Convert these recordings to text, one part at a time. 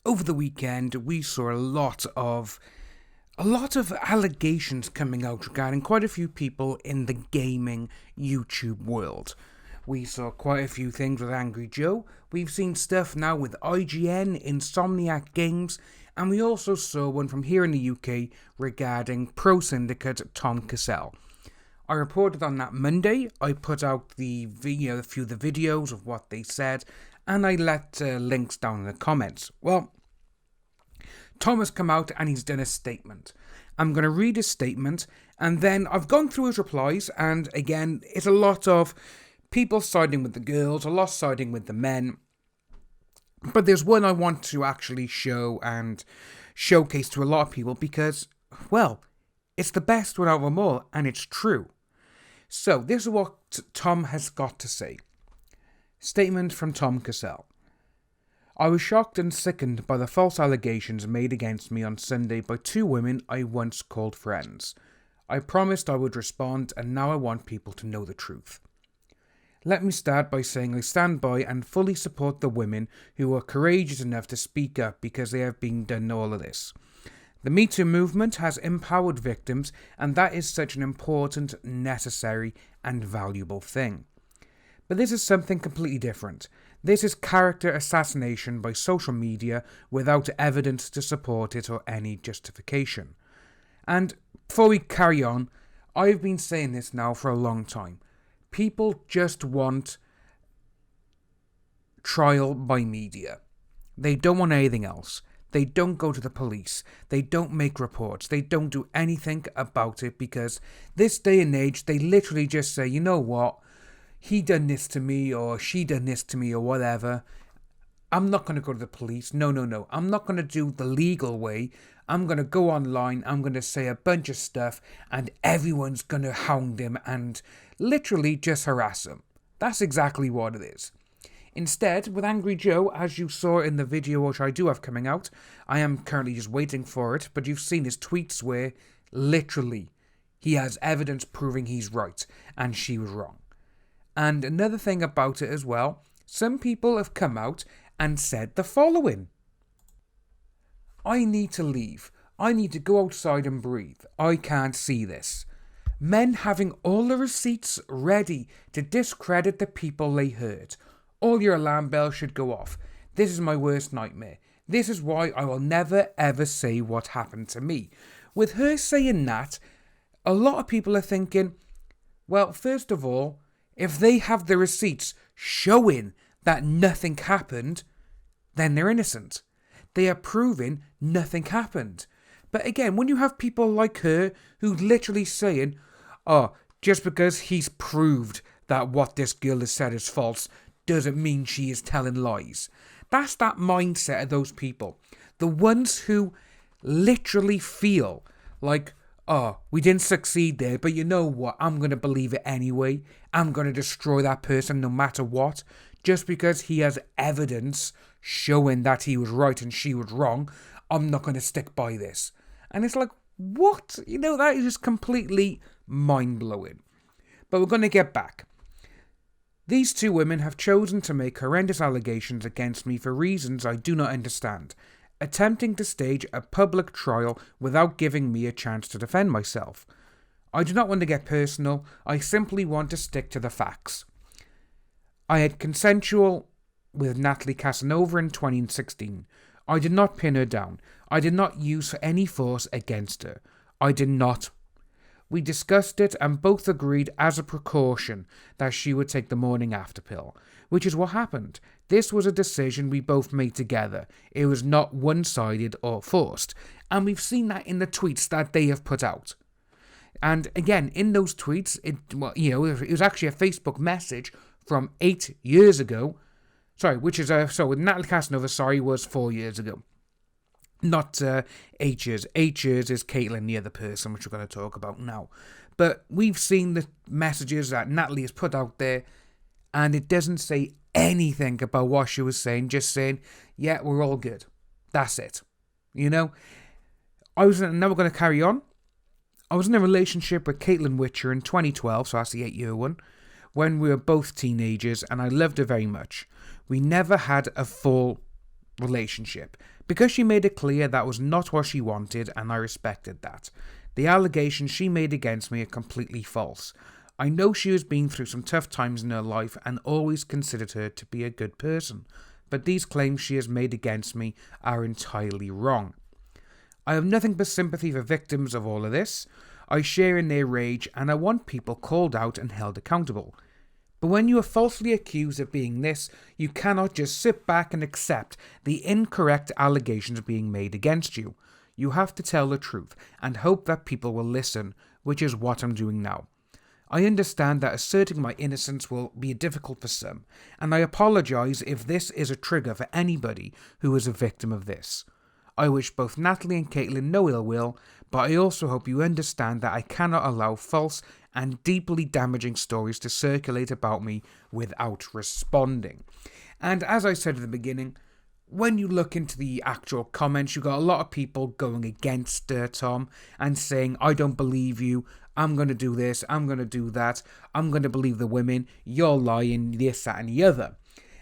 over the weekend we saw a lot of allegations coming out regarding quite a few people in the gaming YouTube world. We saw quite a few things with Angry Joe, we've seen stuff now with IGN, Insomniac Games, and we also saw one from here in the UK regarding ProSyndicate Tom Cassell. I reported on that Monday. I put out a few of the videos of what they said, and I let links down in the comments. Well, Tom has come out and he's done a statement. I'm going to read his statement, and then I've gone through his replies, and again, it's a lot of people siding with the girls, a lot siding with the men. But there's one I want to actually show and showcase to a lot of people because, well, it's the best one out of them all, and it's true. So, this is what Tom has got to say. Statement from Tom Cassell. I was shocked and sickened by the false allegations made against me on Sunday by two women I once called friends. I promised I would respond, and now I want people to know the truth. Let me start by saying I stand by and fully support the women who are courageous enough to speak up because they have been done all of this. The Me Too movement has empowered victims, and that is such an important, necessary, and valuable thing. But this is something completely different. This is character assassination by social media without evidence to support it or any justification. And before we carry on, I've been saying this now for a long time. People just want trial by media. They don't want anything else. They don't go to the police. They don't make reports. They don't do anything about it because this day and age, they literally just say, you know what? He done this to me or she done this to me or whatever. I'm not going to go to the police. No. I'm not going to do the legal way. I'm going to go online. I'm going to say a bunch of stuff and everyone's going to hound him and literally just harass him. That's exactly what it is. Instead, with Angry Joe, as you saw in the video which I do have coming out, I am currently just waiting for it, but you've seen his tweets where, literally, he has evidence proving he's right, and she was wrong. And another thing about it as well, some people have come out and said the following. I need to leave. I need to go outside and breathe. I can't see this. Men having all the receipts ready to discredit the people they hurt. All your alarm bells should go off. This is my worst nightmare. This is why I will never ever say what happened to me. With her saying that, a lot of people are thinking, well, first of all, if they have the receipts showing that nothing happened, then they're innocent. They are proving nothing happened. But again, when you have people like her who literally saying, oh, just because he's proved that what this girl has said is false, doesn't mean she is telling lies. That's that mindset of those people. The ones who literally feel like, oh, we didn't succeed there, but you know what? I'm going to believe it anyway. I'm going to destroy that person no matter what. Just because he has evidence showing that he was right and she was wrong, I'm not going to stick by this. And it's like, what? That is just completely mind-blowing. But we're going to get back. These two women have chosen to make horrendous allegations against me for reasons I do not understand, attempting to stage a public trial without giving me a chance to defend myself. I do not want to get personal, I simply want to stick to the facts. I had consensual with Natalie Casanova in 2016. I did not pin her down. I did not use any force against her. I did not. We discussed it and both agreed as a precaution that she would take the morning after pill, which is what happened. This was a decision we both made together. It was not one-sided or forced. And we've seen that in the tweets that they have put out. And again, in those tweets, it was actually a Facebook message from 8 years ago. With Natalie Casanova, was 4 years ago. Not 8 years. 8 years is Kaitlin, the other person, which we're going to talk about now. But we've seen the messages that Natalie has put out there, and it doesn't say anything about what she was saying, just saying, yeah, we're all good. That's it. Now we're going to carry on. I was in a relationship with Kaitlin Witcher in 2012, so that's the 8-year one, when we were both teenagers, and I loved her very much. We never had a full relationship, Because she made it clear that was not what she wanted, and I respected that. The allegations she made against me are completely false. I know she has been through some tough times in her life and always considered her to be a good person, but these claims she has made against me are entirely wrong. I have nothing but sympathy for victims of all of this. I share in their rage, and I want people called out and held accountable. But when you are falsely accused of being this, you cannot just sit back and accept the incorrect allegations being made against you. You have to tell the truth and hope that people will listen, which is what I'm doing now. I understand that asserting my innocence will be difficult for some, and I apologise if this is a trigger for anybody who is a victim of this. I wish both Natalie and Kaitlin no ill will, but I also hope you understand that I cannot allow false and deeply damaging stories to circulate about me without responding. And as I said at the beginning, when you look into the actual comments, you got a lot of people going against Tom and saying, I don't believe you, I'm going to do this, I'm going to do that, I'm going to believe the women, you're lying, this, that and the other.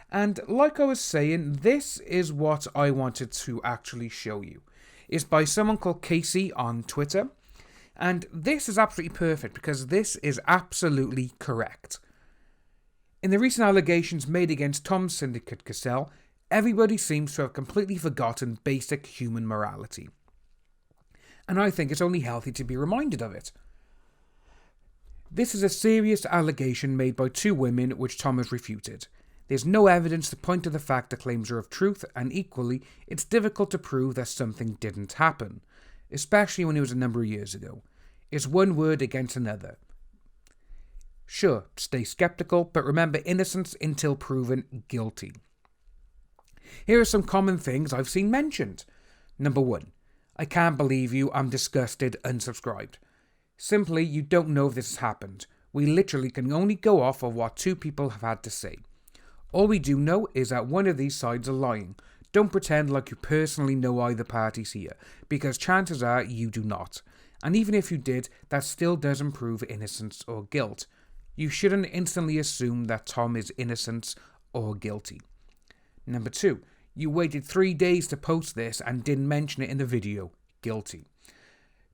And like I was saying, this is what I wanted to actually show you. It's by someone called Casey on Twitter. And this is absolutely perfect because this is absolutely correct. In the recent allegations made against Tom Syndicate Cassell, everybody seems to have completely forgotten basic human morality. And I think it's only healthy to be reminded of it. This is a serious allegation made by two women which Tom has refuted. There's no evidence to point to the fact the claims are of truth, and equally, it's difficult to prove that something didn't happen, especially when it was a number of years ago. It's one word against another. Sure, stay skeptical, but remember innocence until proven guilty. Here are some common things I've seen mentioned. Number 1. I can't believe you, I'm disgusted, unsubscribed. Simply, you don't know if this has happened. We literally can only go off of what two people have had to say. All we do know is that one of these sides are lying. Don't pretend like you personally know either parties here, because chances are you do not. And even if you did, that still doesn't prove innocence or guilt. You shouldn't instantly assume that Tom is innocent or guilty. Number 2, you waited 3 days to post this and didn't mention it in the video. Guilty.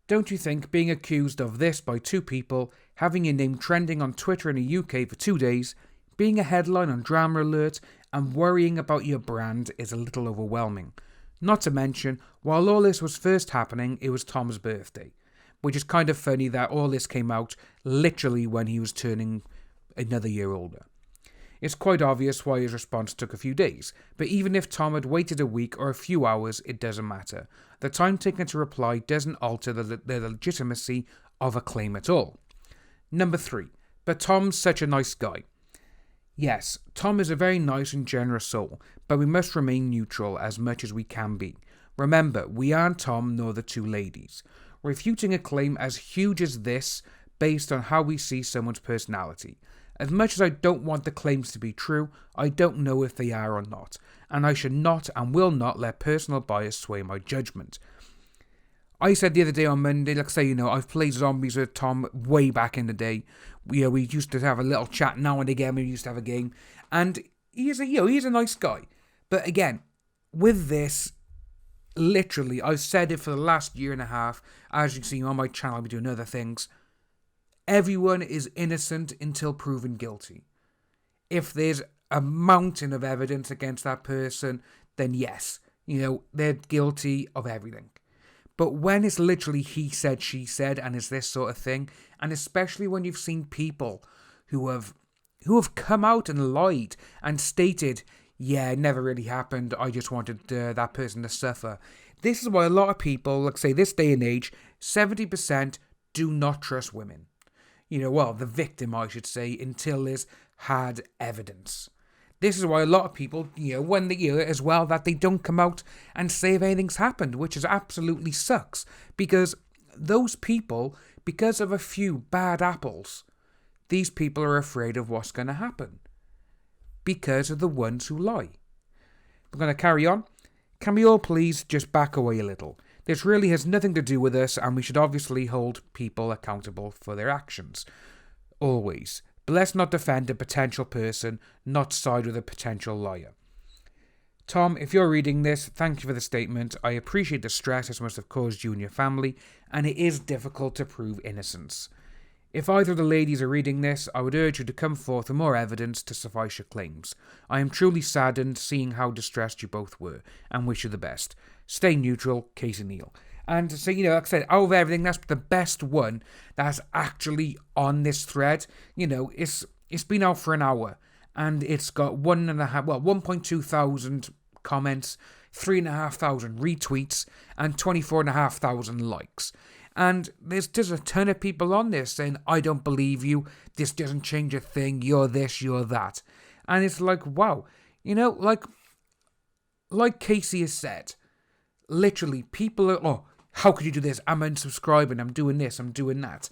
Don't you think being accused of this by two people, having your name trending on Twitter in the UK for 2 days, being a headline on Drama Alert, and worrying about your brand is a little overwhelming? Not to mention, while all this was first happening, it was Tom's birthday, which is kind of funny that all this came out literally when he was turning another year older. It's quite obvious why his response took a few days, but even if Tom had waited a week or a few hours, it doesn't matter. The time taken to reply doesn't alter the legitimacy of a claim at all. Number 3, but Tom's such a nice guy. Yes, Tom is a very nice and generous soul, but we must remain neutral as much as we can be. Remember, we aren't Tom nor the two ladies. Refuting a claim as huge as this based on how we see someone's personality. As much as I don't want the claims to be true, I don't know if they are or not, and I should not and will not let personal bias sway my judgment. I said the other day on Monday, like say, I've played zombies with Tom way back in the day. We used to have a little chat now and again. We used to have a game, and he's a nice guy. But again, with this, literally, I've said it for the last year and a half. As you can see on my channel, I'll be doing other things. Everyone is innocent until proven guilty. If there's a mountain of evidence against that person, then yes, they're guilty of everything. But when it's literally he said, she said, and it's this sort of thing, and especially when you've seen people who have come out and lied and stated, yeah, it never really happened, I just wanted that person to suffer. This is why a lot of people, like say this day and age, 70% do not trust women. The victim, I should say, until there's had evidence. This is why a lot of people, when they hear as well that they don't come out and say if anything's happened, which is absolutely sucks. Because those people, because of a few bad apples, these people are afraid of what's going to happen. Because of the ones who lie. We're going to carry on. Can we all please just back away a little? This really has nothing to do with us, and we should obviously hold people accountable for their actions. Always. But let's not defend a potential person, not side with a potential liar. Tom, if you're reading this, thank you for the statement. I appreciate the stress this must have caused you and your family, and it is difficult to prove innocence. If either of the ladies are reading this, I would urge you to come forth with more evidence to suffice your claims. I am truly saddened seeing how distressed you both were, and wish you the best. Stay neutral, Casey Neal. And so, like I said, out of everything, that's the best one that's actually on this thread. It's been out for an hour, and it's got 1.2 thousand comments, 3,500 retweets, and 24,500 likes. And there's just a ton of people on this saying, I don't believe you, this doesn't change a thing, you're this, you're that. And it's like, wow, like Casey has said, literally people are, how could you do this? I'm unsubscribing, I'm doing this, I'm doing that.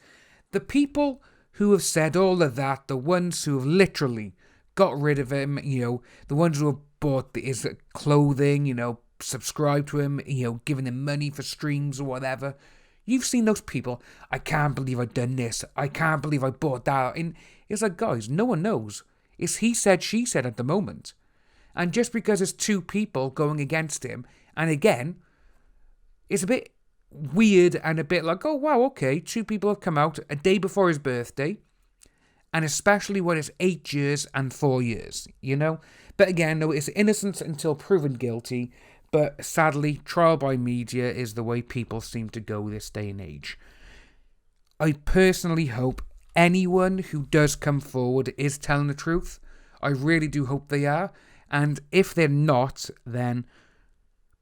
The people who have said all of that, the ones who have literally got rid of him, the ones who have bought his clothing, subscribed to him, giving him money for streams or whatever. You've seen those people, I can't believe I've done this, I can't believe I bought that. And it's like, guys, no one knows. It's he said, she said at the moment. And just because it's two people going against him, and again, it's a bit weird and a bit like, oh wow, okay, two people have come out a day before his birthday, and especially when it's 8 years and 4 years, But again, no, it's innocence until proven guilty. But sadly, trial by media is the way people seem to go this day and age. I personally hope anyone who does come forward is telling the truth. I really do hope they are. And if they're not, then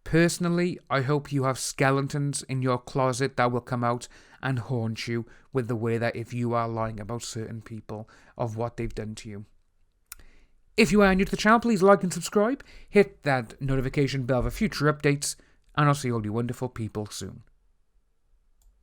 personally, I hope you have skeletons in your closet that will come out and haunt you with the way that if you are lying about certain people of what they've done to you. If you are new to the channel, please like and subscribe. Hit that notification bell for future updates, and I'll see all you wonderful people soon.